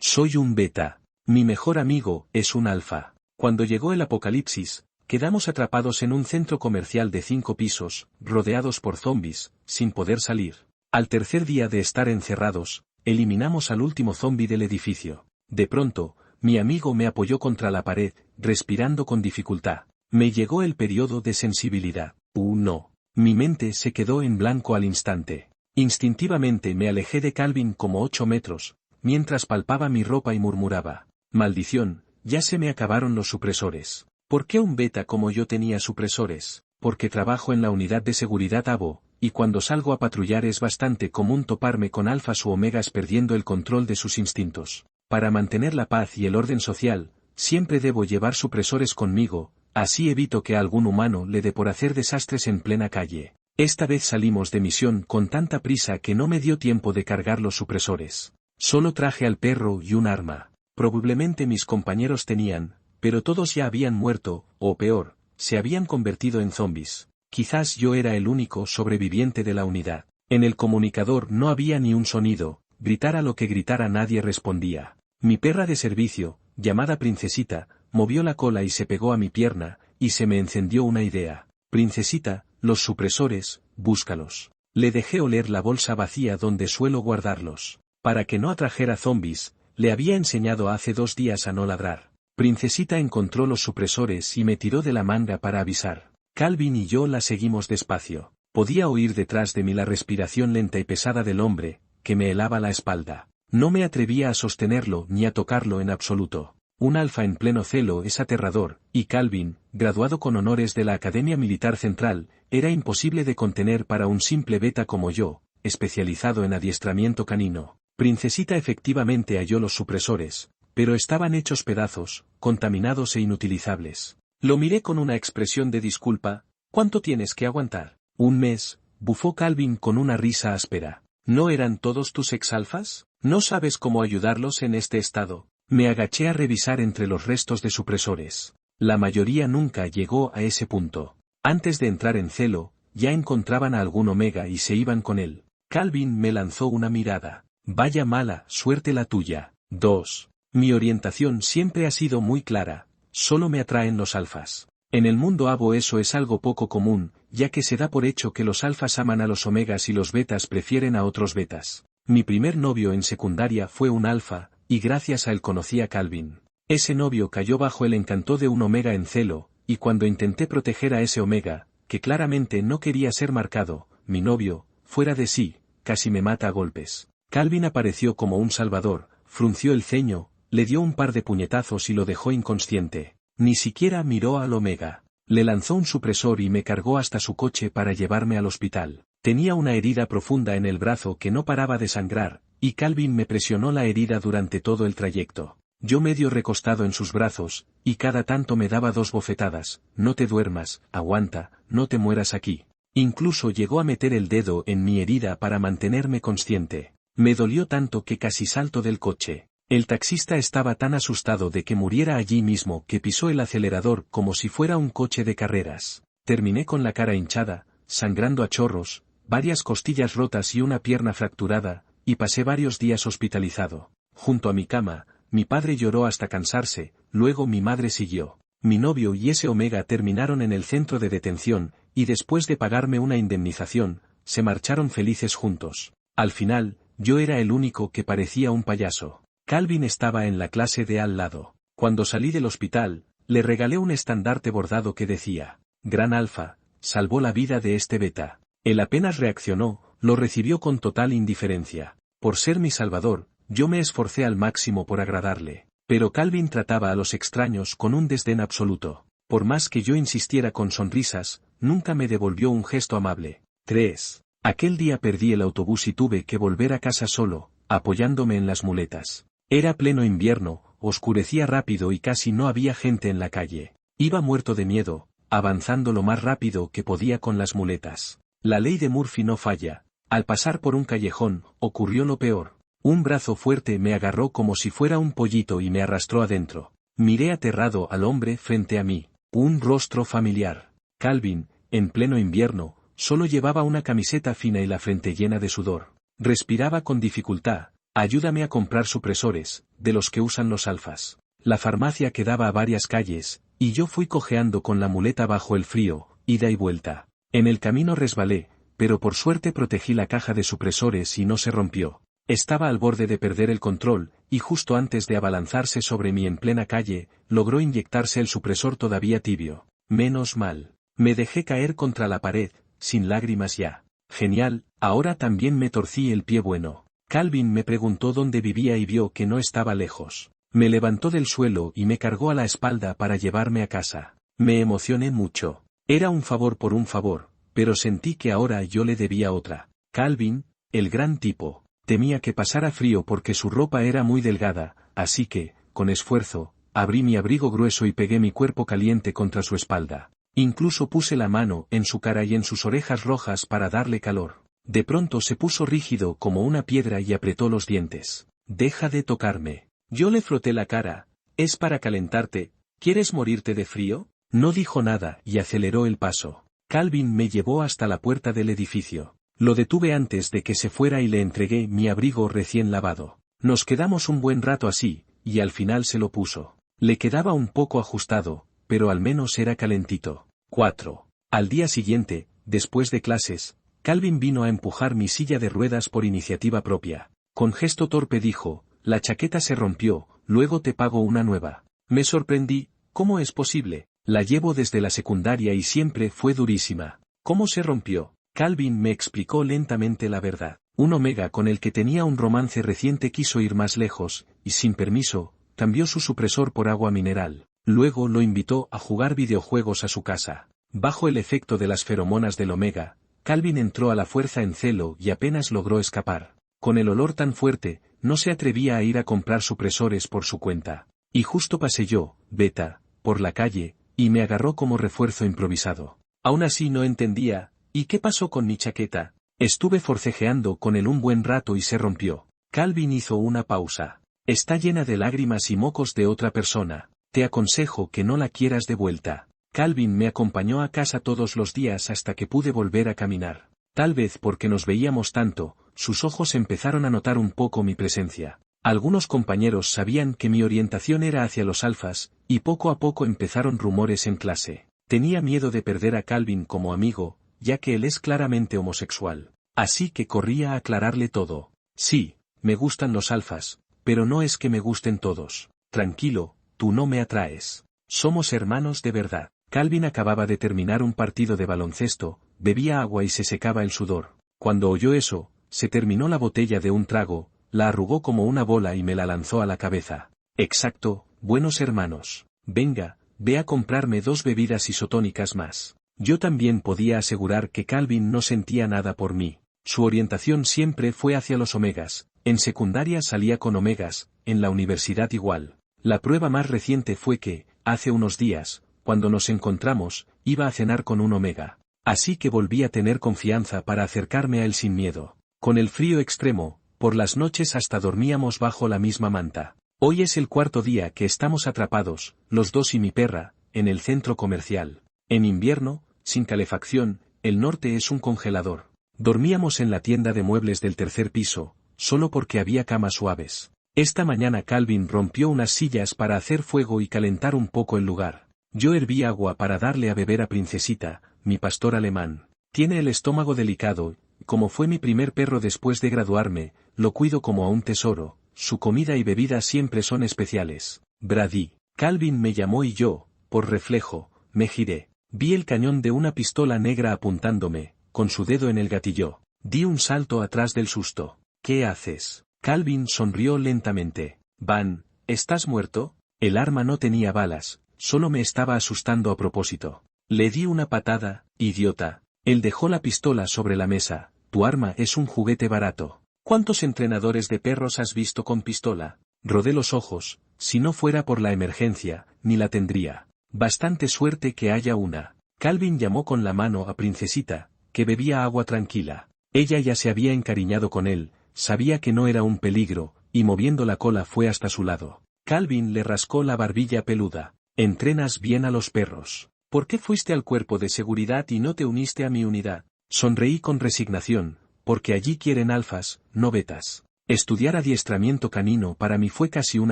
Soy un beta. Mi mejor amigo es un alfa. Cuando llegó el apocalipsis, quedamos atrapados en un centro comercial de 5 pisos, rodeados por zombies, sin poder salir. Al tercer día de estar encerrados, eliminamos al último zombi del edificio. De pronto, mi amigo me apoyó contra la pared, respirando con dificultad. Me llegó el periodo de sensibilidad. No. Mi mente se quedó en blanco al instante. Instintivamente me alejé de Calvin como 8 metros, mientras palpaba mi ropa y murmuraba: maldición, ya se me acabaron los supresores. ¿Por qué un beta como yo tenía supresores? Porque trabajo en la unidad de seguridad AVO, y cuando salgo a patrullar es bastante común toparme con alfas u omegas perdiendo el control de sus instintos. Para mantener la paz y el orden social, siempre debo llevar supresores conmigo, así evito que a algún humano le dé por hacer desastres en plena calle. Esta vez salimos de misión con tanta prisa que no me dio tiempo de cargar los supresores. Solo traje al perro y un arma. Probablemente mis compañeros tenían, pero todos ya habían muerto, o peor, se habían convertido en zombies. Quizás yo era el único sobreviviente de la unidad. En el comunicador no había ni un sonido, gritara lo que gritara nadie respondía. Mi perra de servicio, llamada Princesita, movió la cola y se pegó a mi pierna, y se me encendió una idea. Princesita, los supresores, búscalos. Le dejé oler la bolsa vacía donde suelo guardarlos. Para que no atrajera zombies, le había enseñado hace 2 días a no ladrar. Princesita encontró los supresores y me tiró de la manga para avisar. Calvin y yo la seguimos despacio. Podía oír detrás de mí la respiración lenta y pesada del hombre, que me helaba la espalda. No me atrevía a sostenerlo ni a tocarlo en absoluto. Un alfa en pleno celo es aterrador, y Calvin, graduado con honores de la Academia Militar Central, era imposible de contener para un simple beta como yo, especializado en adiestramiento canino. Princesita efectivamente halló los supresores, pero estaban hechos pedazos, contaminados e inutilizables. Lo miré con una expresión de disculpa. ¿Cuánto tienes que aguantar? 1 mes, bufó Calvin con una risa áspera. ¿No eran todos tus exalfas? ¿No sabes cómo ayudarlos en este estado? Me agaché a revisar entre los restos de supresores. La mayoría nunca llegó a ese punto. Antes de entrar en celo, ya encontraban a algún omega y se iban con él. Calvin me lanzó una mirada. Vaya mala suerte la tuya. 2. Mi orientación siempre ha sido muy clara. Solo me atraen los alfas. En el mundo AVO eso es algo poco común, ya que se da por hecho que los alfas aman a los omegas y los betas prefieren a otros betas. Mi primer novio en secundaria fue un alfa, y gracias a él conocí a Calvin. Ese novio cayó bajo el encanto de un omega en celo, y cuando intenté proteger a ese omega, que claramente no quería ser marcado, mi novio, fuera de sí, casi me mata a golpes. Calvin apareció como un salvador, frunció el ceño, le dio un par de puñetazos y lo dejó inconsciente. Ni siquiera miró al omega. Le lanzó un supresor y me cargó hasta su coche para llevarme al hospital. Tenía una herida profunda en el brazo que no paraba de sangrar, y Calvin me presionó la herida durante todo el trayecto. Yo medio recostado en sus brazos, y cada tanto me daba 2 bofetadas. No te duermas, aguanta, no te mueras aquí. Incluso llegó a meter el dedo en mi herida para mantenerme consciente. Me dolió tanto que casi salto del coche. El taxista estaba tan asustado de que muriera allí mismo que pisó el acelerador como si fuera un coche de carreras. Terminé con la cara hinchada, sangrando a chorros, varias costillas rotas y una pierna fracturada, y pasé varios días hospitalizado. Junto a mi cama, mi padre lloró hasta cansarse, luego mi madre siguió. Mi novio y ese omega terminaron en el centro de detención, y después de pagarme una indemnización, se marcharon felices juntos. Al final, yo era el único que parecía un payaso. Calvin estaba en la clase de al lado. Cuando salí del hospital, le regalé un estandarte bordado que decía: Gran Alfa, salvó la vida de este beta. Él apenas reaccionó, lo recibió con total indiferencia. Por ser mi salvador, yo me esforcé al máximo por agradarle. Pero Calvin trataba a los extraños con un desdén absoluto. Por más que yo insistiera con sonrisas, nunca me devolvió un gesto amable. 3. Aquel día perdí el autobús y tuve que volver a casa solo, apoyándome en las muletas. Era pleno invierno, oscurecía rápido y casi no había gente en la calle. Iba muerto de miedo, avanzando lo más rápido que podía con las muletas. La ley de Murphy no falla. Al pasar por un callejón, ocurrió lo peor. Un brazo fuerte me agarró como si fuera un pollito y me arrastró adentro. Miré aterrado al hombre frente a mí. Un rostro familiar. Calvin, en pleno invierno, solo llevaba una camiseta fina y la frente llena de sudor. Respiraba con dificultad, Ayúdame a comprar supresores, de los que usan los alfas. La farmacia quedaba a varias calles, y yo fui cojeando con la muleta bajo el frío, ida y vuelta. En el camino resbalé, pero por suerte protegí la caja de supresores y no se rompió. Estaba al borde de perder el control, y justo antes de abalanzarse sobre mí en plena calle, logró inyectarse el supresor todavía tibio. Menos mal. Me dejé caer contra la pared, sin lágrimas ya. Genial, ahora también me torcí el pie bueno. Calvin me preguntó dónde vivía y vio que no estaba lejos. Me levantó del suelo y me cargó a la espalda para llevarme a casa. Me emocioné mucho. Era un favor por un favor, pero sentí que ahora yo le debía otra. Calvin, el gran tipo, temía que pasara frío porque su ropa era muy delgada, así que, con esfuerzo, abrí mi abrigo grueso y pegué mi cuerpo caliente contra su espalda. Incluso puse la mano en su cara y en sus orejas rojas para darle calor. De pronto se puso rígido como una piedra y apretó los dientes. «Deja de tocarme». Yo le froté la cara. «Es para calentarte, ¿quieres morirte de frío?». No dijo nada y aceleró el paso. Calvin me llevó hasta la puerta del edificio. Lo detuve antes de que se fuera y le entregué mi abrigo recién lavado. Nos quedamos un buen rato así, y al final se lo puso. Le quedaba un poco ajustado, pero al menos era calentito. 4. Al día siguiente, después de clases, Calvin vino a empujar mi silla de ruedas por iniciativa propia. Con gesto torpe dijo, «La chaqueta se rompió, luego te pago una nueva». Me sorprendí, «¿Cómo es posible? La llevo desde la secundaria y siempre fue durísima». «¿Cómo se rompió?». Calvin me explicó lentamente la verdad. Un omega con el que tenía un romance reciente quiso ir más lejos, y sin permiso, cambió su supresor por agua mineral. Luego lo invitó a jugar videojuegos a su casa. Bajo el efecto de las feromonas del omega, Calvin entró a la fuerza en celo y apenas logró escapar. Con el olor tan fuerte, no se atrevía a ir a comprar supresores por su cuenta. Y justo pasé yo, Beta, por la calle, y me agarró como refuerzo improvisado. Aún así no entendía, ¿y qué pasó con mi chaqueta? Estuve forcejeando con él un buen rato y se rompió. Calvin hizo una pausa. Está llena de lágrimas y mocos de otra persona. Te aconsejo que no la quieras de vuelta. Calvin me acompañó a casa todos los días hasta que pude volver a caminar. Tal vez porque nos veíamos tanto, sus ojos empezaron a notar un poco mi presencia. Algunos compañeros sabían que mi orientación era hacia los alfas, y poco a poco empezaron rumores en clase. Tenía miedo de perder a Calvin como amigo, ya que él es claramente homosexual. Así que corría a aclararle todo. Sí, me gustan los alfas, pero no es que me gusten todos. Tranquilo, tú no me atraes. Somos hermanos de verdad. Calvin acababa de terminar un partido de baloncesto, bebía agua y se secaba el sudor. Cuando oyó eso, se terminó la botella de un trago, la arrugó como una bola y me la lanzó a la cabeza. Exacto, buenos hermanos. Venga, ve a comprarme 2 bebidas isotónicas más. Yo también podía asegurar que Calvin no sentía nada por mí. Su orientación siempre fue hacia los omegas. En secundaria salía con omegas, en la universidad igual. La prueba más reciente fue que, hace unos días, cuando nos encontramos, iba a cenar con un omega. Así que volví a tener confianza para acercarme a él sin miedo. Con el frío extremo, por las noches hasta dormíamos bajo la misma manta. Hoy es el 4.º día que estamos atrapados, los dos y mi perra, en el centro comercial. En invierno, sin calefacción, el norte es un congelador. Dormíamos en la tienda de muebles del 3.er piso, solo porque había camas suaves. Esta mañana Calvin rompió unas sillas para hacer fuego y calentar un poco el lugar. Yo herví agua para darle a beber a Princesita, mi pastor alemán. Tiene el estómago delicado, y como fue mi primer perro después de graduarme, lo cuido como a un tesoro, su comida y bebida siempre son especiales. Brady. Calvin me llamó y yo, por reflejo, me giré. Vi el cañón de una pistola negra apuntándome, con su dedo en el gatillo. Di un salto atrás del susto. ¿Qué haces? Calvin sonrió lentamente. Van, ¿estás muerto? El arma no tenía balas, solo me estaba asustando a propósito. Le di una patada, idiota. Él dejó la pistola sobre la mesa. Tu arma es un juguete barato. ¿Cuántos entrenadores de perros has visto con pistola? Rodé los ojos, si no fuera por la emergencia, ni la tendría. Bastante suerte que haya una. Calvin llamó con la mano a Princesita, que bebía agua tranquila. Ella ya se había encariñado con él, sabía que no era un peligro, y moviendo la cola fue hasta su lado. Calvin le rascó la barbilla peluda. Entrenas bien a los perros. ¿Por qué fuiste al cuerpo de seguridad y no te uniste a mi unidad? Sonreí con resignación, porque allí quieren alfas, no betas. Estudiar adiestramiento canino para mí fue casi un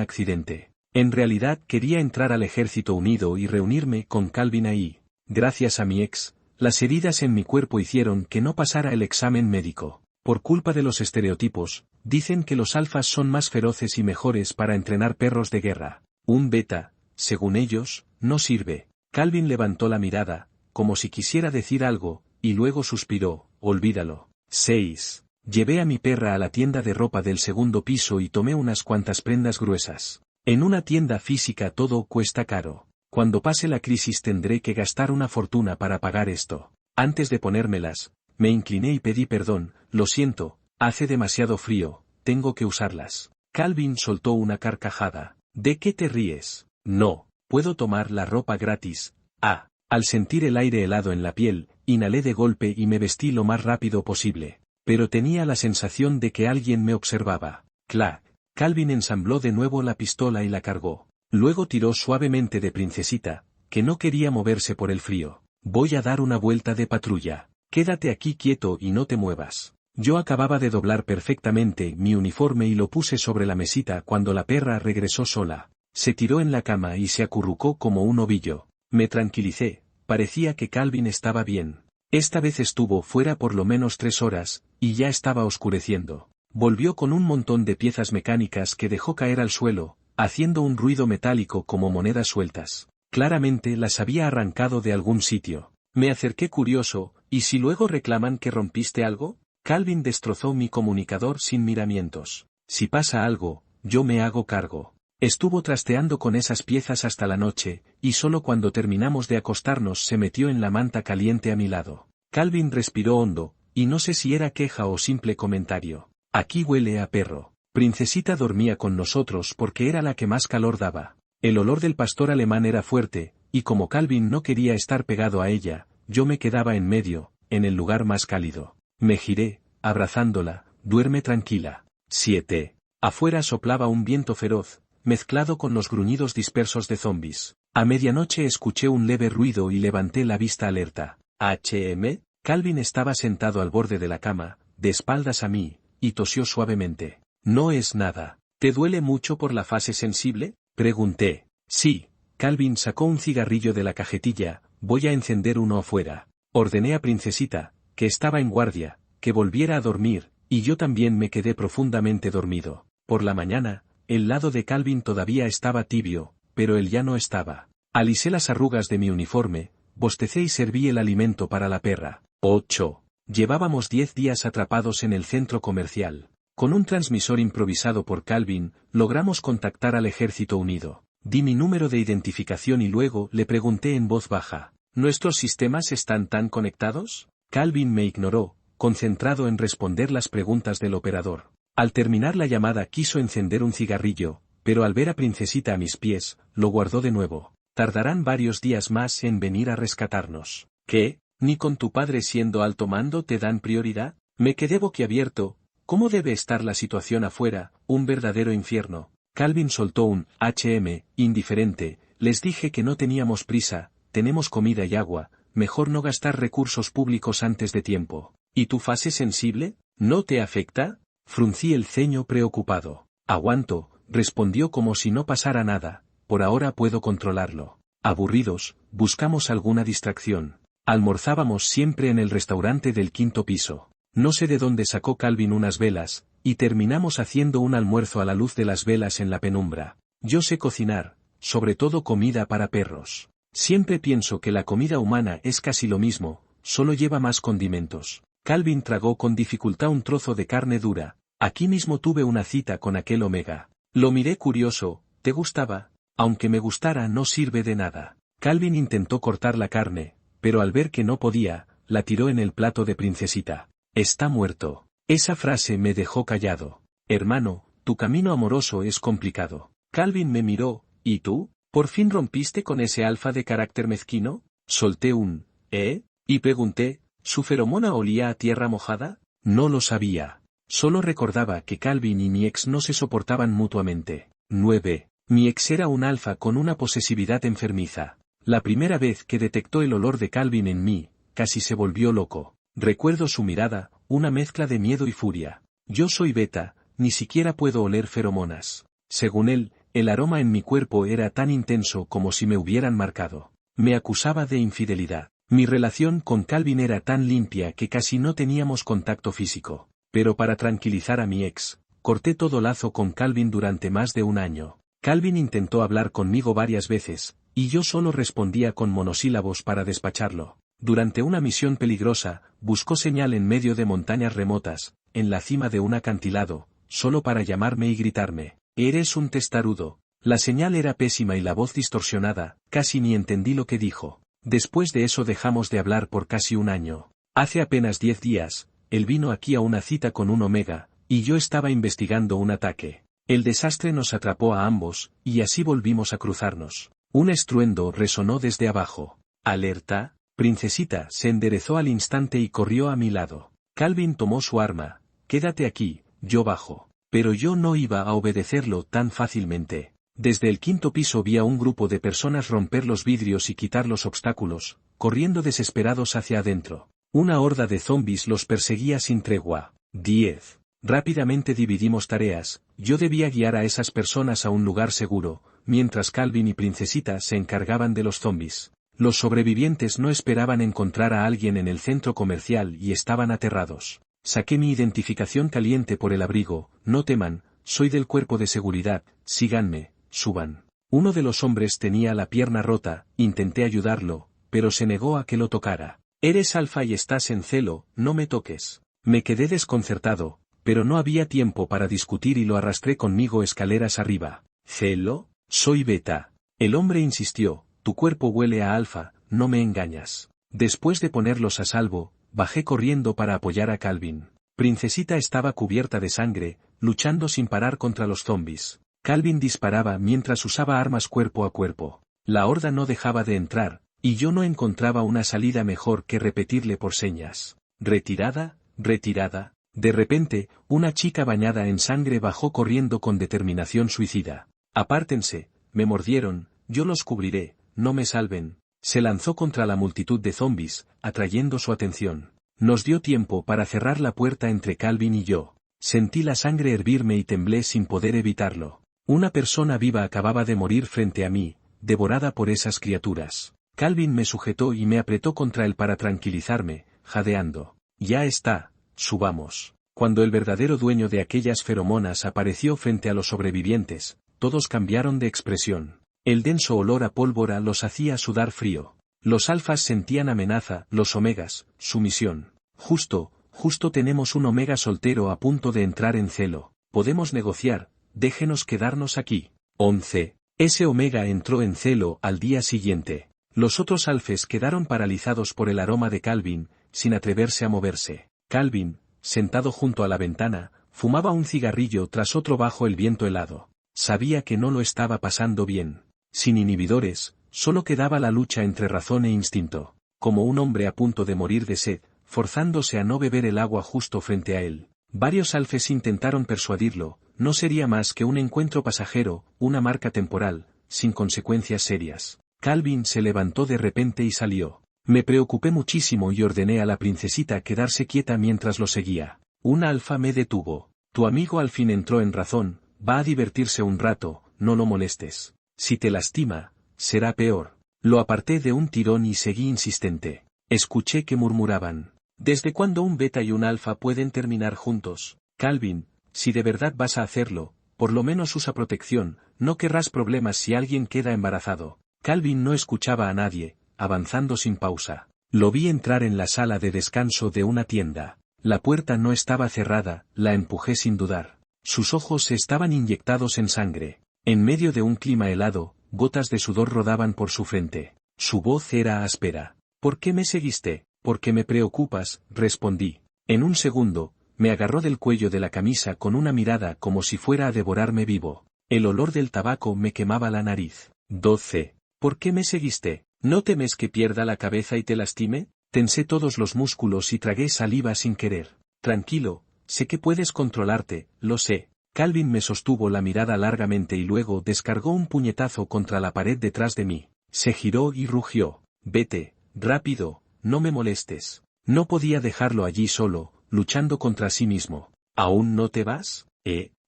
accidente. En realidad quería entrar al Ejército Unido y reunirme con Calvin ahí. Gracias a mi ex, las heridas en mi cuerpo hicieron que no pasara el examen médico. Por culpa de los estereotipos, dicen que los alfas son más feroces y mejores para entrenar perros de guerra. Un beta, según ellos, no sirve. Calvin levantó la mirada, como si quisiera decir algo, y luego suspiró, olvídalo. 6. Llevé a mi perra a la tienda de ropa del segundo piso y tomé unas cuantas prendas gruesas. En una tienda física todo cuesta caro. Cuando pase la crisis tendré que gastar una fortuna para pagar esto. Antes de ponérmelas, me incliné y pedí perdón, lo siento, hace demasiado frío, tengo que usarlas. Calvin soltó una carcajada. ¿De qué te ríes? No, puedo tomar la ropa gratis. Ah, al sentir el aire helado en la piel, inhalé de golpe y me vestí lo más rápido posible. Pero tenía la sensación de que alguien me observaba. Clac. Calvin ensambló de nuevo la pistola y la cargó. Luego tiró suavemente de Princesita, que no quería moverse por el frío. Voy a dar una vuelta de patrulla. Quédate aquí quieto y no te muevas. Yo acababa de doblar perfectamente mi uniforme y lo puse sobre la mesita cuando la perra regresó sola. Se tiró en la cama y se acurrucó como un ovillo. Me tranquilicé, parecía que Calvin estaba bien. Esta vez estuvo fuera por lo menos 3 horas, y ya estaba oscureciendo. Volvió con un montón de piezas mecánicas que dejó caer al suelo, haciendo un ruido metálico como monedas sueltas. Claramente las había arrancado de algún sitio. Me acerqué curioso, ¿y si luego reclaman que rompiste algo? Calvin destrozó mi comunicador sin miramientos. Si pasa algo, yo me hago cargo. Estuvo trasteando con esas piezas hasta la noche, y solo cuando terminamos de acostarnos se metió en la manta caliente a mi lado. Calvin respiró hondo, y no sé si era queja o simple comentario. Aquí huele a perro. Princesita dormía con nosotros porque era la que más calor daba. El olor del pastor alemán era fuerte, y como Calvin no quería estar pegado a ella, yo me quedaba en medio, en el lugar más cálido. Me giré, abrazándola, duerme tranquila. 7. Afuera soplaba un viento feroz, mezclado con los gruñidos dispersos de zombis. A medianoche escuché un leve ruido y levanté la vista alerta. ¿HM? Calvin estaba sentado al borde de la cama, de espaldas a mí, y tosió suavemente. No es nada. ¿Te duele mucho por la fase sensible? Pregunté. Sí. Calvin sacó un cigarrillo de la cajetilla, voy a encender uno afuera. Ordené a Princesita, que estaba en guardia, que volviera a dormir, y yo también me quedé profundamente dormido. Por la mañana, el lado de Calvin todavía estaba tibio, pero él ya no estaba. Alisé las arrugas de mi uniforme, bostecé y serví el alimento para la perra. 8. Llevábamos 10 días atrapados en el centro comercial. Con un transmisor improvisado por Calvin, logramos contactar al Ejército Unido. Di mi número de identificación y luego le pregunté en voz baja. ¿Nuestros sistemas están tan conectados? Calvin me ignoró, concentrado en responder las preguntas del operador. Al terminar la llamada quiso encender un cigarrillo, pero al ver a Princesita a mis pies, lo guardó de nuevo. Tardarán varios días más en venir a rescatarnos. ¿Qué? ¿Ni con tu padre siendo alto mando te dan prioridad? Me quedé boquiabierto. ¿Cómo debe estar la situación afuera? Un verdadero infierno. Calvin soltó un HM, indiferente. Les dije que no teníamos prisa, tenemos comida y agua, mejor no gastar recursos públicos antes de tiempo. ¿Y tu fase sensible? ¿No te afecta? Fruncí el ceño preocupado. Aguanto, respondió como si no pasara nada, por ahora puedo controlarlo. Aburridos, buscamos alguna distracción. Almorzábamos siempre en el restaurante del 5º piso. No sé de dónde sacó Calvin unas velas, y terminamos haciendo un almuerzo a la luz de las velas en la penumbra. Yo sé cocinar, sobre todo comida para perros. Siempre pienso que la comida humana es casi lo mismo, solo lleva más condimentos. Calvin tragó con dificultad un trozo de carne dura. Aquí mismo tuve una cita con aquel Omega. Lo miré curioso, ¿te gustaba? Aunque me gustara no sirve de nada. Calvin intentó cortar la carne, pero al ver que no podía, la tiró en el plato de Princesita. Está muerto. Esa frase me dejó callado. Hermano, tu camino amoroso es complicado. Calvin me miró, ¿y tú? ¿Por fin rompiste con ese alfa de carácter mezquino? Solté un, ¿eh? Y pregunté, ¿su feromona olía a tierra mojada? No lo sabía. Solo recordaba que Calvin y mi ex no se soportaban mutuamente. 9. Mi ex era un alfa con una posesividad enfermiza. La primera vez que detectó el olor de Calvin en mí, casi se volvió loco. Recuerdo su mirada, una mezcla de miedo y furia. Yo soy beta, ni siquiera puedo oler feromonas. Según él, el aroma en mi cuerpo era tan intenso como si me hubieran marcado. Me acusaba de infidelidad. Mi relación con Calvin era tan limpia que casi no teníamos contacto físico. Pero para tranquilizar a mi ex, corté todo lazo con Calvin durante más de un año. Calvin intentó hablar conmigo varias veces, y yo solo respondía con monosílabos para despacharlo. Durante una misión peligrosa, buscó señal en medio de montañas remotas, en la cima de un acantilado, solo para llamarme y gritarme: «Eres un testarudo». La señal era pésima y la voz distorsionada, casi ni entendí lo que dijo. Después de eso dejamos de hablar por casi un año. Hace apenas 10 días, él vino aquí a una cita con un Omega, y yo estaba investigando un ataque. El desastre nos atrapó a ambos, y así volvimos a cruzarnos. Un estruendo resonó desde abajo. «¿Alerta?» Princesita se enderezó al instante y corrió a mi lado. Calvin tomó su arma. «Quédate aquí, yo bajo». Pero yo no iba a obedecerlo tan fácilmente. Desde el 5º piso vi a un grupo de personas romper los vidrios y quitar los obstáculos, corriendo desesperados hacia adentro. Una horda de zombies los perseguía sin tregua. 10. Rápidamente dividimos tareas. Yo debía guiar a esas personas a un lugar seguro, mientras Calvin y Princesita se encargaban de los zombies. Los sobrevivientes no esperaban encontrar a alguien en el centro comercial y estaban aterrados. Saqué mi identificación caliente por el abrigo. «No teman, soy del cuerpo de seguridad, síganme, suban». Uno de los hombres tenía la pierna rota, intenté ayudarlo, pero se negó a que lo tocara. «Eres alfa y estás en celo, no me toques». Me quedé desconcertado, pero no había tiempo para discutir y lo arrastré conmigo escaleras arriba. «¿Celo? Soy beta». El hombre insistió: «Tu cuerpo huele a alfa, no me engañas». Después de ponerlos a salvo, bajé corriendo para apoyar a Calvin. Princesita estaba cubierta de sangre, luchando sin parar contra los zombies. Calvin disparaba mientras usaba armas cuerpo a cuerpo. La horda no dejaba de entrar, y yo no encontraba una salida mejor que repetirle por señas: «Retirada, retirada». De repente, una chica bañada en sangre bajó corriendo con determinación suicida. «Apártense, me mordieron, yo los cubriré, no me salven». Se lanzó contra la multitud de zombies, atrayendo su atención. Nos dio tiempo para cerrar la puerta entre Calvin y yo. Sentí la sangre hervirme y temblé sin poder evitarlo. Una persona viva acababa de morir frente a mí, devorada por esas criaturas. Calvin me sujetó y me apretó contra él para tranquilizarme, jadeando. «Ya está, subamos». Cuando el verdadero dueño de aquellas feromonas apareció frente a los sobrevivientes, todos cambiaron de expresión. El denso olor a pólvora los hacía sudar frío. Los alfas sentían amenaza, los omegas, sumisión. Justo tenemos un omega soltero a punto de entrar en celo. Podemos negociar, déjenos quedarnos aquí. 11. Ese omega entró en celo al día siguiente. Los otros alfes quedaron paralizados por el aroma de Calvin, sin atreverse a moverse. Calvin, sentado junto a la ventana, fumaba un cigarrillo tras otro bajo el viento helado. Sabía que no lo estaba pasando bien. Sin inhibidores, solo quedaba la lucha entre razón e instinto. Como un hombre a punto de morir de sed, forzándose a no beber el agua justo frente a él. Varios alfes intentaron persuadirlo, no sería más que un encuentro pasajero, una marca temporal, sin consecuencias serias. Calvin se levantó de repente y salió. Me preocupé muchísimo y ordené a la princesita quedarse quieta mientras lo seguía. Un alfa me detuvo. «Tu amigo al fin entró en razón, va a divertirse un rato, no lo molestes. Si te lastima, será peor». Lo aparté de un tirón y seguí insistente. Escuché que murmuraban: «¿Desde cuándo un beta y un alfa pueden terminar juntos? Calvin, si de verdad vas a hacerlo, por lo menos usa protección, no querrás problemas si alguien queda embarazado». Calvin no escuchaba a nadie, avanzando sin pausa. Lo vi entrar en la sala de descanso de una tienda. La puerta no estaba cerrada, la empujé sin dudar. Sus ojos estaban inyectados en sangre. En medio de un clima helado, gotas de sudor rodaban por su frente. Su voz era áspera. «¿Por qué me seguiste?» «Porque me preocupas», respondí. En un segundo, me agarró del cuello de la camisa con una mirada como si fuera a devorarme vivo. El olor del tabaco me quemaba la nariz. 12. «¿Por qué me seguiste? ¿No temes que pierda la cabeza y te lastime?» Tensé todos los músculos y tragué saliva sin querer. «Tranquilo, sé que puedes controlarte, lo sé». Calvin me sostuvo la mirada largamente y luego descargó un puñetazo contra la pared detrás de mí. Se giró y rugió: «Vete, rápido, no me molestes». No podía dejarlo allí solo, luchando contra sí mismo. «¿Aún no te vas?».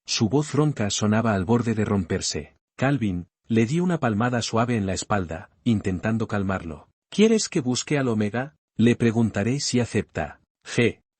Su voz ronca sonaba al borde de romperse. Calvin, le di una palmada suave en la espalda, intentando calmarlo. ¿Quieres que busque al Omega? Le preguntaré si acepta.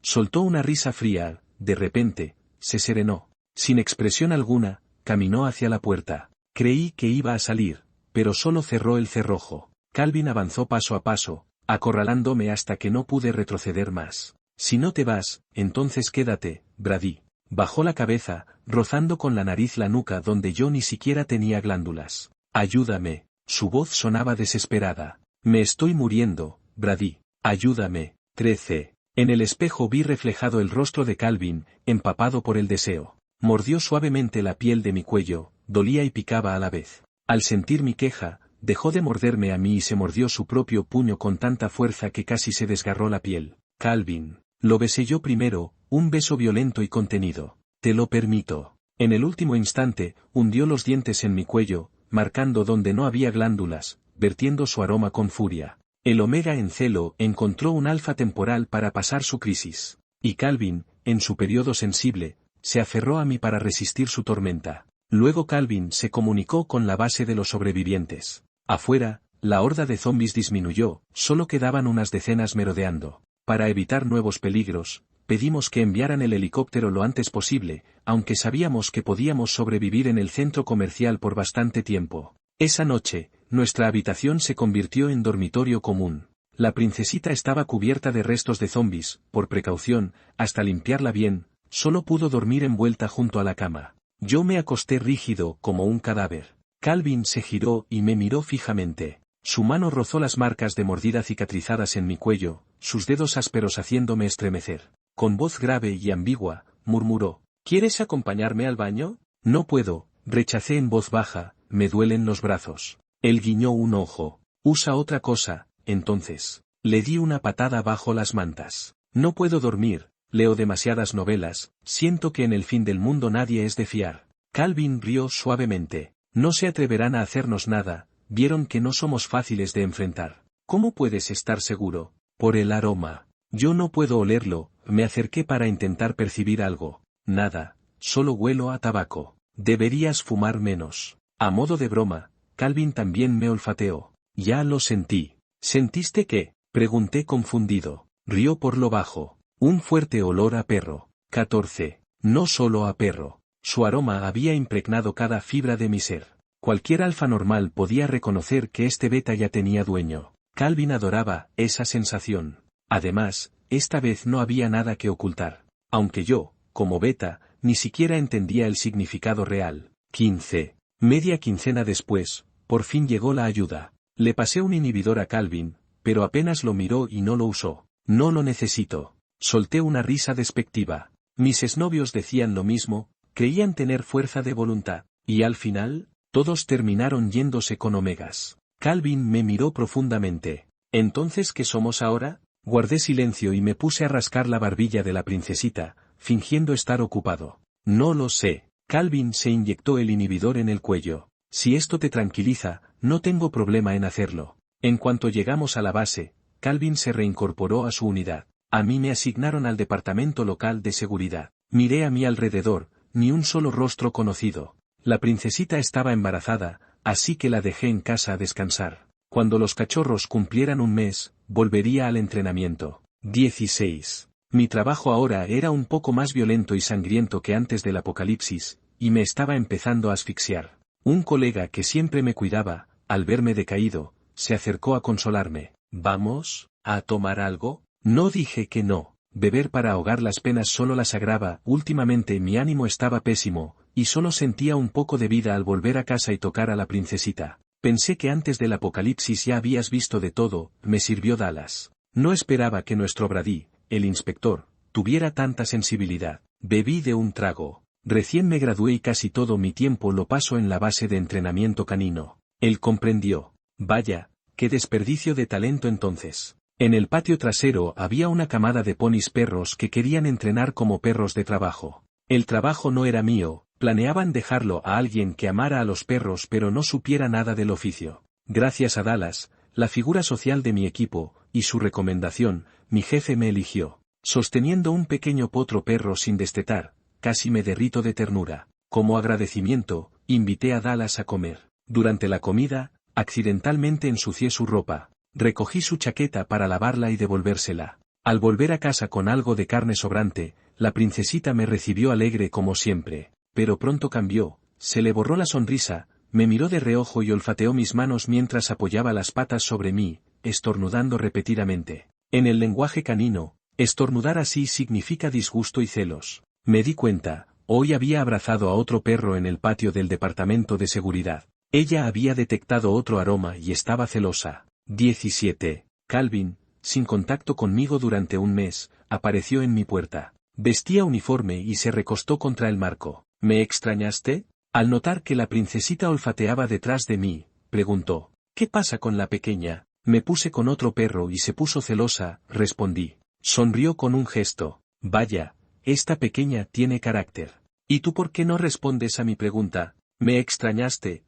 Soltó una risa fría, de repente, se serenó. Sin expresión alguna, caminó hacia la puerta. Creí que iba a salir, pero solo cerró el cerrojo. Calvin avanzó paso a paso, acorralándome hasta que no pude retroceder más. Si no te vas, entonces quédate, Brady. Bajó la cabeza, rozando con la nariz la nuca donde yo ni siquiera tenía glándulas. Ayúdame. Su voz sonaba desesperada. Me estoy muriendo, Brady. Ayúdame. 13. En el espejo vi reflejado el rostro de Calvin, empapado por el deseo. Mordió suavemente la piel de mi cuello, dolía y picaba a la vez. Al sentir mi queja, dejó de morderme a mí y se mordió su propio puño con tanta fuerza que casi se desgarró la piel. Calvin. Lo besé yo primero, un beso violento y contenido. Te lo permito. En el último instante, hundió los dientes en mi cuello, marcando donde no había glándulas, vertiendo su aroma con furia. El Omega en celo encontró un alfa temporal para pasar su crisis. Y Calvin, en su periodo sensible, se aferró a mí para resistir su tormenta. Luego Calvin se comunicó con la base de los sobrevivientes. Afuera, la horda de zombies disminuyó, solo quedaban unas decenas merodeando. Para evitar nuevos peligros, pedimos que enviaran el helicóptero lo antes posible, aunque sabíamos que podíamos sobrevivir en el centro comercial por bastante tiempo. Esa noche, nuestra habitación se convirtió en dormitorio común. La princesita estaba cubierta de restos de zombies, por precaución, hasta limpiarla bien, solo pudo dormir envuelta junto a la cama. Yo me acosté rígido como un cadáver. Calvin se giró y me miró fijamente. Su mano rozó las marcas de mordida cicatrizadas en mi cuello, sus dedos ásperos haciéndome estremecer. Con voz grave y ambigua, murmuró, ¿quieres acompañarme al baño? No puedo, rechacé en voz baja, me duelen los brazos. Él guiñó un ojo. Usa otra cosa, entonces. Le di una patada bajo las mantas. No puedo dormir, leo demasiadas novelas, siento que en el fin del mundo nadie es de fiar. Calvin rió suavemente. No se atreverán a hacernos nada. Vieron que no somos fáciles de enfrentar. ¿Cómo puedes estar seguro? Por el aroma. Yo no puedo olerlo, me acerqué para intentar percibir algo. Nada, solo huelo a tabaco. Deberías fumar menos. A modo de broma, Calvin también me olfateó. Ya lo sentí. ¿Sentiste qué? Pregunté confundido. Rió por lo bajo. Un fuerte olor a perro. 14. No solo a perro. Su aroma había impregnado cada fibra de mi ser. Cualquier alfa normal podía reconocer que este beta ya tenía dueño. Calvin adoraba esa sensación. Además, esta vez no había nada que ocultar. Aunque yo, como beta, ni siquiera entendía el significado real. 15. Media quincena después, por fin llegó la ayuda. Le pasé un inhibidor a Calvin, pero apenas lo miró y no lo usó. No lo necesito. Solté una risa despectiva. Mis exnovios decían lo mismo, creían tener fuerza de voluntad. Y al final, todos terminaron yéndose con Omegas. Calvin me miró profundamente. ¿Entonces qué somos ahora? Guardé silencio y me puse a rascar la barbilla de la princesita, fingiendo estar ocupado. No lo sé. Calvin se inyectó el inhibidor en el cuello. Si esto te tranquiliza, no tengo problema en hacerlo. En cuanto llegamos a la base, Calvin se reincorporó a su unidad. A mí me asignaron al departamento local de seguridad. Miré a mi alrededor, ni un solo rostro conocido. La princesita estaba embarazada, así que la dejé en casa a descansar. Cuando los cachorros cumplieran un mes, volvería al entrenamiento. 16. Mi trabajo ahora era un poco más violento y sangriento que antes del apocalipsis, y me estaba empezando a asfixiar. Un colega que siempre me cuidaba, al verme decaído, se acercó a consolarme. ¿Vamos a tomar algo? No dije que no. Beber para ahogar las penas solo las agrava. Últimamente mi ánimo estaba pésimo, y solo sentía un poco de vida al volver a casa y tocar a la princesita. Pensé que antes del apocalipsis ya habías visto de todo, me sirvió Dallas. No esperaba que nuestro Brady, el inspector, tuviera tanta sensibilidad. Bebí de un trago. Recién me gradué y casi todo mi tiempo lo paso en la base de entrenamiento canino. Él comprendió. Vaya, qué desperdicio de talento entonces. En el patio trasero había una camada de ponis perros que querían entrenar como perros de trabajo. El trabajo no era mío, planeaban dejarlo a alguien que amara a los perros pero no supiera nada del oficio. Gracias a Dallas, la figura social de mi equipo, y su recomendación, mi jefe me eligió. Sosteniendo un pequeño potro perro sin destetar, casi me derrito de ternura. Como agradecimiento, invité a Dallas a comer. Durante la comida, accidentalmente ensucié su ropa. Recogí su chaqueta para lavarla y devolvérsela. Al volver a casa con algo de carne sobrante, la princesita me recibió alegre como siempre. Pero pronto cambió, se le borró la sonrisa, me miró de reojo y olfateó mis manos mientras apoyaba las patas sobre mí, estornudando repetidamente. En el lenguaje canino, estornudar así significa disgusto y celos. Me di cuenta, hoy había abrazado a otro perro en el patio del departamento de seguridad. Ella había detectado otro aroma y estaba celosa. 17. Calvin, sin contacto conmigo durante un mes, apareció en mi puerta. Vestía uniforme y se recostó contra el marco. ¿Me extrañaste? Al notar que la princesita olfateaba detrás de mí, preguntó. ¿Qué pasa con la pequeña? Me puse con otro perro y se puso celosa, respondí. Sonrió con un gesto. Vaya, esta pequeña tiene carácter. ¿Y tú por qué no respondes a mi pregunta? ¿Me extrañaste?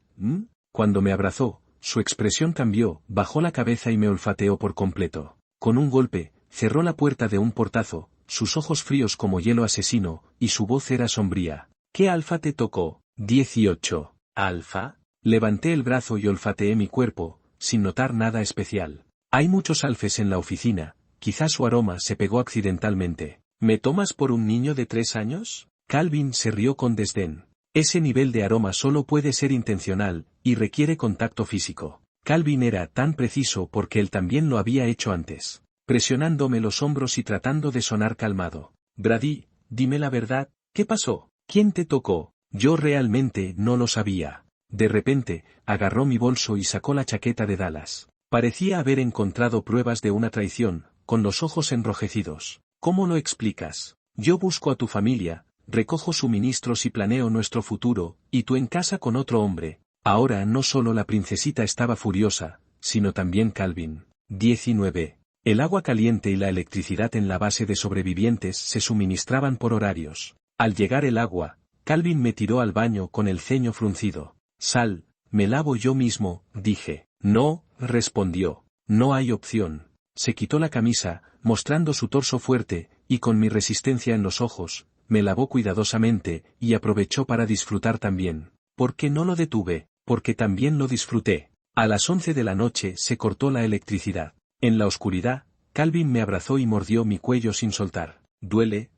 Cuando me abrazó, su expresión cambió, bajó la cabeza y me olfateó por completo. Con un golpe, cerró la puerta de un portazo, sus ojos fríos como hielo asesino, y su voz era sombría. ¿Qué alfa te tocó? 18. ¿Alfa? Levanté el brazo y olfateé mi cuerpo, sin notar nada especial. Hay muchos alfes en la oficina, quizás su aroma se pegó accidentalmente. ¿Me tomas por un niño de 3 años? Calvin se rió con desdén. Ese nivel de aroma solo puede ser intencional, y requiere contacto físico. Calvin era tan preciso porque él también lo había hecho antes. Presionándome los hombros y tratando de sonar calmado. Brady, dime la verdad, ¿qué pasó? ¿Quién te tocó? Yo realmente no lo sabía. De repente, agarró mi bolso y sacó la chaqueta de Dallas. Parecía haber encontrado pruebas de una traición, con los ojos enrojecidos. ¿Cómo lo explicas? Yo busco a tu familia, recojo suministros y planeo nuestro futuro, y tú en casa con otro hombre. Ahora no solo la princesita estaba furiosa, sino también Calvin. 19. El agua caliente y la electricidad en la base de sobrevivientes se suministraban por horarios. Al llegar el agua, Calvin me tiró al baño con el ceño fruncido. Sal, me lavo yo mismo, dije. No, respondió. No hay opción. Se quitó la camisa, mostrando su torso fuerte, y con mi resistencia en los ojos, me lavó cuidadosamente, y aprovechó para disfrutar también. ¿Por qué no lo detuve? Porque también lo disfruté. A las 11 de la noche se cortó la electricidad. En la oscuridad, Calvin me abrazó y mordió mi cuello sin soltar. ¿Duele?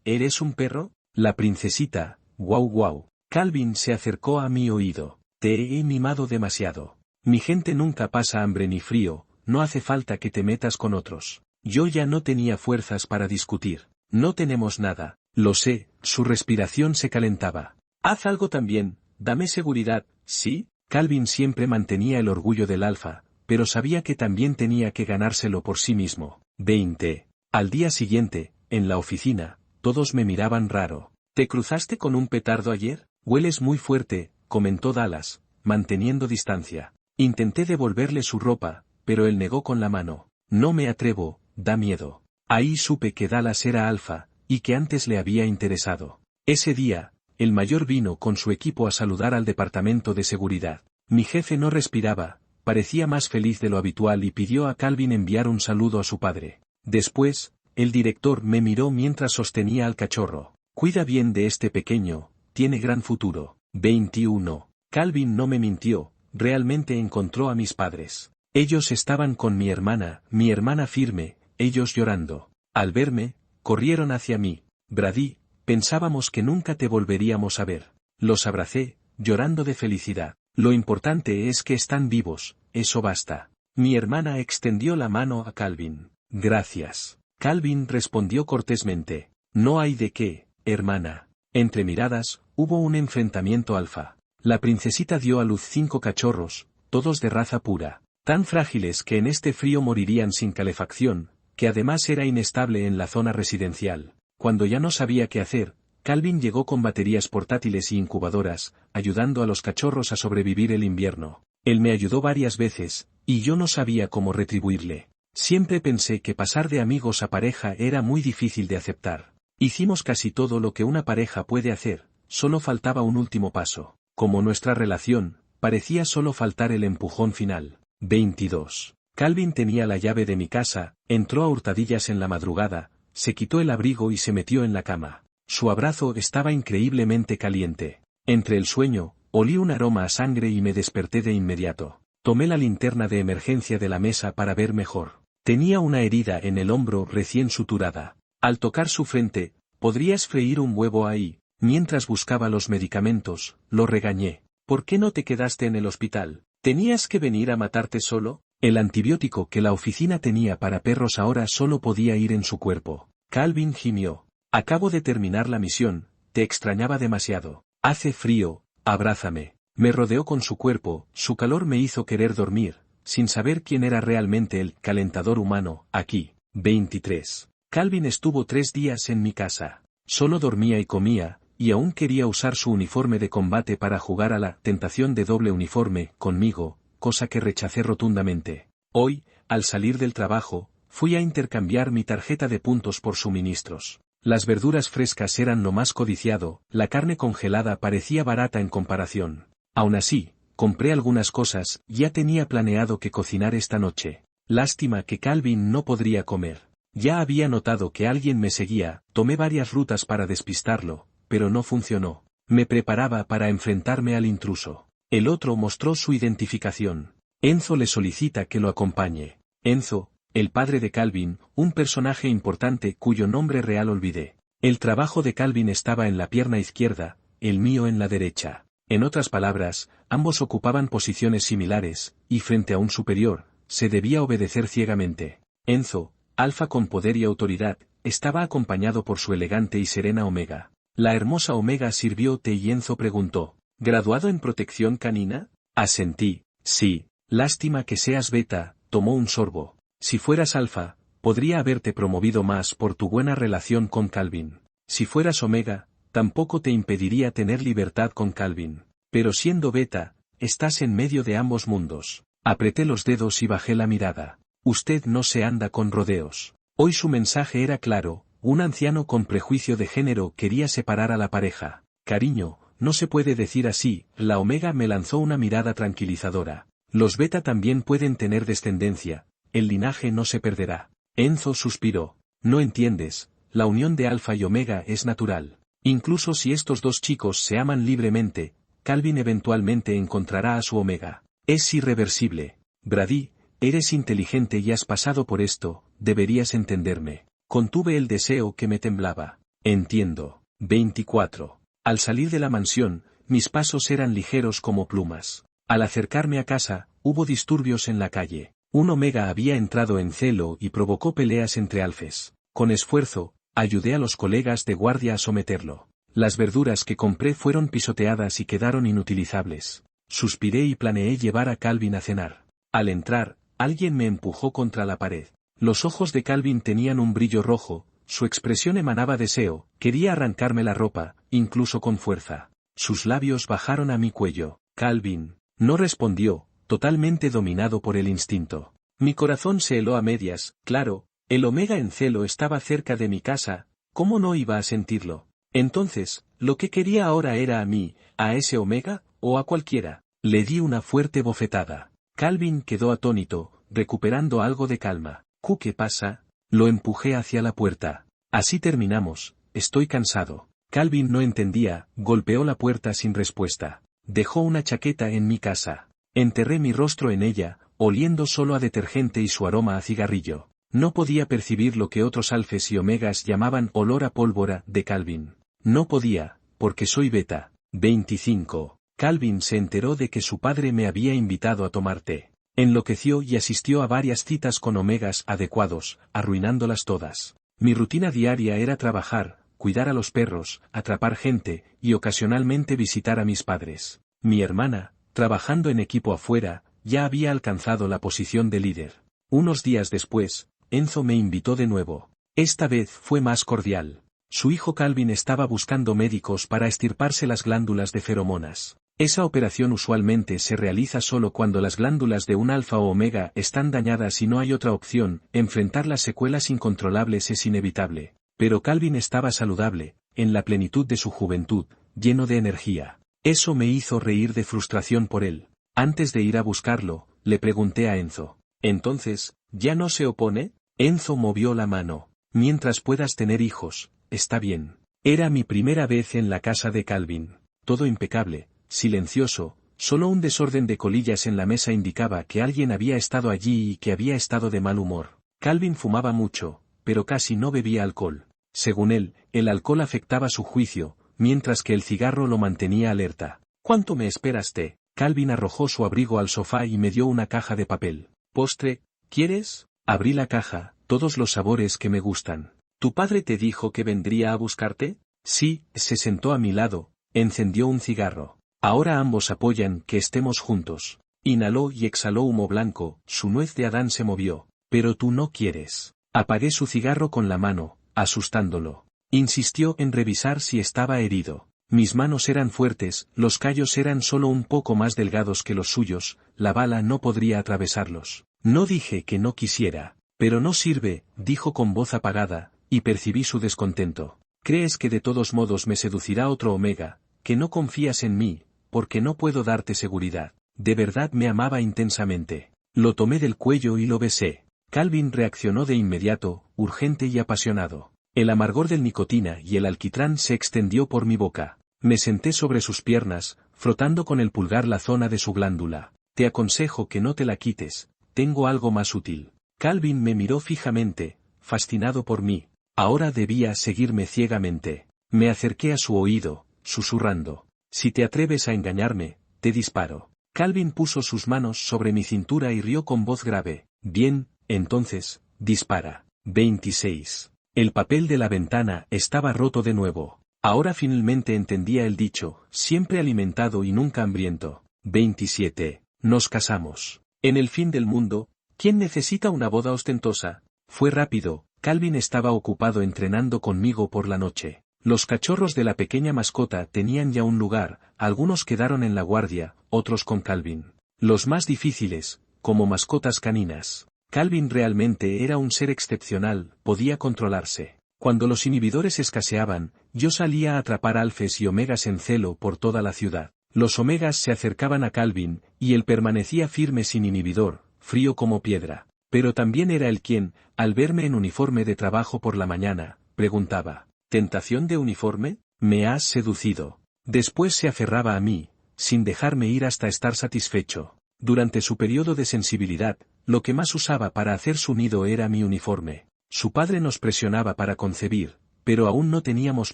¿Eres un perro? La princesita, guau. Calvin se acercó a mi oído. Te he mimado demasiado. Mi gente nunca pasa hambre ni frío, no hace falta que te metas con otros. Yo ya no tenía fuerzas para discutir. No tenemos nada. Lo sé, su respiración se calentaba. Haz algo también, dame seguridad, ¿sí? Calvin siempre mantenía el orgullo del alfa, pero sabía que también tenía que ganárselo por sí mismo. 20. Al día siguiente, en la oficina, todos me miraban raro. ¿Te cruzaste con un petardo ayer? Hueles muy fuerte, comentó Dallas, manteniendo distancia. Intenté devolverle su ropa, pero él negó con la mano. No me atrevo, da miedo. Ahí supe que Dallas era alfa, y que antes le había interesado. Ese día, el mayor vino con su equipo a saludar al departamento de seguridad. Mi jefe no respiraba, parecía más feliz de lo habitual y pidió a Calvin enviar un saludo a su padre. Después, el director me miró mientras sostenía al cachorro. Cuida bien de este pequeño, tiene gran futuro. 21. Calvin no me mintió, realmente encontró a mis padres. Ellos estaban con mi hermana firme, ellos llorando. Al verme, corrieron hacia mí. Brady, pensábamos que nunca te volveríamos a ver. Los abracé, llorando de felicidad. Lo importante es que están vivos, eso basta. Mi hermana extendió la mano a Calvin. Gracias. Calvin respondió cortésmente. No hay de qué, hermana. Entre miradas, hubo un enfrentamiento alfa. La princesita dio a luz 5 cachorros, todos de raza pura. Tan frágiles que en este frío morirían sin calefacción, que además era inestable en la zona residencial. Cuando ya no sabía qué hacer, Calvin llegó con baterías portátiles y incubadoras, ayudando a los cachorros a sobrevivir el invierno. Él me ayudó varias veces, y yo no sabía cómo retribuirle. Siempre pensé que pasar de amigos a pareja era muy difícil de aceptar. Hicimos casi todo lo que una pareja puede hacer, solo faltaba un último paso. Como nuestra relación, parecía solo faltar el empujón final. 22. Calvin tenía la llave de mi casa, entró a hurtadillas en la madrugada, se quitó el abrigo y se metió en la cama. Su abrazo estaba increíblemente caliente. Entre el sueño, olí un aroma a sangre y me desperté de inmediato. Tomé la linterna de emergencia de la mesa para ver mejor. Tenía una herida en el hombro recién suturada. Al tocar su frente, «¿Podrías freír un huevo ahí?» Mientras buscaba los medicamentos, lo regañé. «¿Por qué no te quedaste en el hospital? ¿Tenías que venir a matarte solo?» El antibiótico que la oficina tenía para perros ahora solo podía ir en su cuerpo. Calvin gimió. «Acabo de terminar la misión, te extrañaba demasiado. Hace frío, abrázame». Me rodeó con su cuerpo, su calor me hizo querer dormir, sin saber quién era realmente el calentador humano, aquí. 23. Calvin estuvo 3 días en mi casa. Solo dormía y comía, y aún quería usar su uniforme de combate para jugar a la tentación de doble uniforme conmigo, cosa que rechacé rotundamente. Hoy, al salir del trabajo, fui a intercambiar mi tarjeta de puntos por suministros. Las verduras frescas eran lo más codiciado, la carne congelada parecía barata en comparación. Aún así, compré algunas cosas, ya tenía planeado que cocinar esta noche. Lástima que Calvin no podría comer. Ya había notado que alguien me seguía, tomé varias rutas para despistarlo, pero no funcionó. Me preparaba para enfrentarme al intruso. El otro mostró su identificación. Enzo le solicita que lo acompañe. Enzo, el padre de Calvin, un personaje importante cuyo nombre real olvidé. El trabajo de Calvin estaba en la pierna izquierda, el mío en la derecha. En otras palabras, ambos ocupaban posiciones similares, y frente a un superior, se debía obedecer ciegamente. Enzo, alfa con poder y autoridad, estaba acompañado por su elegante y serena Omega. La hermosa Omega sirvió té y Enzo preguntó, ¿graduado en protección canina? Asentí, sí, lástima que seas beta, tomó un sorbo. Si fueras alfa, podría haberte promovido más por tu buena relación con Calvin. Si fueras Omega, tampoco te impediría tener libertad con Calvin. Pero siendo beta, estás en medio de ambos mundos. Apreté los dedos y bajé la mirada. Usted no se anda con rodeos. Hoy su mensaje era claro, un anciano con prejuicio de género quería separar a la pareja. Cariño, no se puede decir así, la Omega me lanzó una mirada tranquilizadora. Los beta también pueden tener descendencia, el linaje no se perderá. Enzo suspiró. No entiendes, la unión de alfa y Omega es natural. Incluso si estos dos chicos se aman libremente, Calvin eventualmente encontrará a su Omega. Es irreversible. Brady, eres inteligente y has pasado por esto, deberías entenderme. Contuve el deseo que me temblaba. Entiendo. 24. Al salir de la mansión, mis pasos eran ligeros como plumas. Al acercarme a casa, hubo disturbios en la calle. Un Omega había entrado en celo y provocó peleas entre alfes. Con esfuerzo, ayudé a los colegas de guardia a someterlo. Las verduras que compré fueron pisoteadas y quedaron inutilizables. Suspiré y planeé llevar a Calvin a cenar. Al entrar, alguien me empujó contra la pared. Los ojos de Calvin tenían un brillo rojo, su expresión emanaba deseo, quería arrancarme la ropa, incluso con fuerza. Sus labios bajaron a mi cuello. Calvin no respondió, totalmente dominado por el instinto. Mi corazón se heló a medias, claro, el Omega en celo estaba cerca de mi casa, ¿cómo no iba a sentirlo? Entonces, lo que quería ahora era a mí, a ese Omega, o a cualquiera. Le di una fuerte bofetada. Calvin quedó atónito, recuperando algo de calma. ¿Qué pasa? Lo empujé hacia la puerta. Así terminamos, estoy cansado. Calvin no entendía, golpeó la puerta sin respuesta. Dejó una chaqueta en mi casa. Enterré mi rostro en ella, oliendo solo a detergente y su aroma a cigarrillo. No podía percibir lo que otros alfes y omegas llamaban olor a pólvora de Calvin. No podía, porque soy beta. 25. Calvin se enteró de que su padre me había invitado a tomar té. Enloqueció y asistió a varias citas con omegas adecuados, arruinándolas todas. Mi rutina diaria era trabajar, cuidar a los perros, atrapar gente, y ocasionalmente visitar a mis padres. Mi hermana, trabajando en equipo afuera, ya había alcanzado la posición de líder. Unos días después, Enzo me invitó de nuevo. Esta vez fue más cordial. Su hijo Calvin estaba buscando médicos para extirparse las glándulas de feromonas. Esa operación usualmente se realiza solo cuando las glándulas de un alfa o omega están dañadas y no hay otra opción, enfrentar las secuelas incontrolables es inevitable. Pero Calvin estaba saludable, en la plenitud de su juventud, lleno de energía. Eso me hizo reír de frustración por él. Antes de ir a buscarlo, le pregunté a Enzo. ¿Entonces, ya no se opone? Enzo movió la mano. Mientras puedas tener hijos, está bien. Era mi primera vez en la casa de Calvin. Todo impecable, silencioso, solo un desorden de colillas en la mesa indicaba que alguien había estado allí y que había estado de mal humor. Calvin fumaba mucho, pero casi no bebía alcohol. Según él, el alcohol afectaba su juicio, mientras que el cigarro lo mantenía alerta. ¿Cuánto me esperas, té? Calvin arrojó su abrigo al sofá y me dio una caja de papel. ¿Postre, quieres? Abrí la caja, todos los sabores que me gustan. ¿Tu padre te dijo que vendría a buscarte? Sí, se sentó a mi lado, encendió un cigarro. Ahora ambos apoyan que estemos juntos. Inhaló y exhaló humo blanco, su nuez de Adán se movió. Pero tú no quieres. Apagué su cigarro con la mano, asustándolo. Insistió en revisar si estaba herido. Mis manos eran fuertes, los callos eran solo un poco más delgados que los suyos, la bala no podría atravesarlos. No dije que no quisiera. Pero no sirve, dijo con voz apagada, y percibí su descontento. ¿Crees que de todos modos me seducirá otro Omega, que no confías en mí, porque no puedo darte seguridad? De verdad me amaba intensamente. Lo tomé del cuello y lo besé. Calvin reaccionó de inmediato, urgente y apasionado. El amargor del nicotina y el alquitrán se extendió por mi boca. Me senté sobre sus piernas, frotando con el pulgar la zona de su glándula. Te aconsejo que no te la quites, tengo algo más útil. Calvin me miró fijamente, fascinado por mí. Ahora debía seguirme ciegamente. Me acerqué a su oído, susurrando. Si te atreves a engañarme, te disparo. Calvin puso sus manos sobre mi cintura y rió con voz grave. Bien, entonces, dispara. 26. El papel de la ventana estaba roto de nuevo. Ahora finalmente entendía el dicho, siempre alimentado y nunca hambriento. 27. Nos casamos. En el fin del mundo, ¿quién necesita una boda ostentosa? Fue rápido, Calvin estaba ocupado entrenando conmigo por la noche. Los cachorros de la pequeña mascota tenían ya un lugar, algunos quedaron en la guardia, otros con Calvin. Los más difíciles, como mascotas caninas. Calvin realmente era un ser excepcional, podía controlarse. Cuando los inhibidores escaseaban, yo salía a atrapar alfes y omegas en celo por toda la ciudad. Los omegas se acercaban a Calvin, y él permanecía firme sin inhibidor, frío como piedra. Pero también era él quien, al verme en uniforme de trabajo por la mañana, preguntaba, ¿tentación de uniforme? Me has seducido. Después se aferraba a mí, sin dejarme ir hasta estar satisfecho. Durante su periodo de sensibilidad, lo que más usaba para hacer su nido era mi uniforme. Su padre nos presionaba para concebir, pero aún no teníamos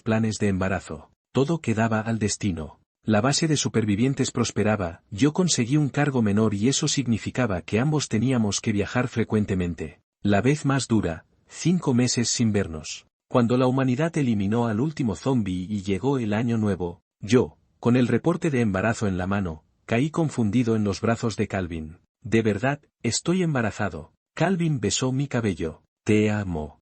planes de embarazo. Todo quedaba al destino. La base de supervivientes prosperaba, yo conseguí un cargo menor y eso significaba que ambos teníamos que viajar frecuentemente. La vez más dura, 5 meses sin vernos. Cuando la humanidad eliminó al último zombie y llegó el año nuevo, yo, con el reporte de embarazo en la mano, caí confundido en los brazos de Calvin. De verdad, estoy embarazado. Calvin besó mi cabello. Te amo.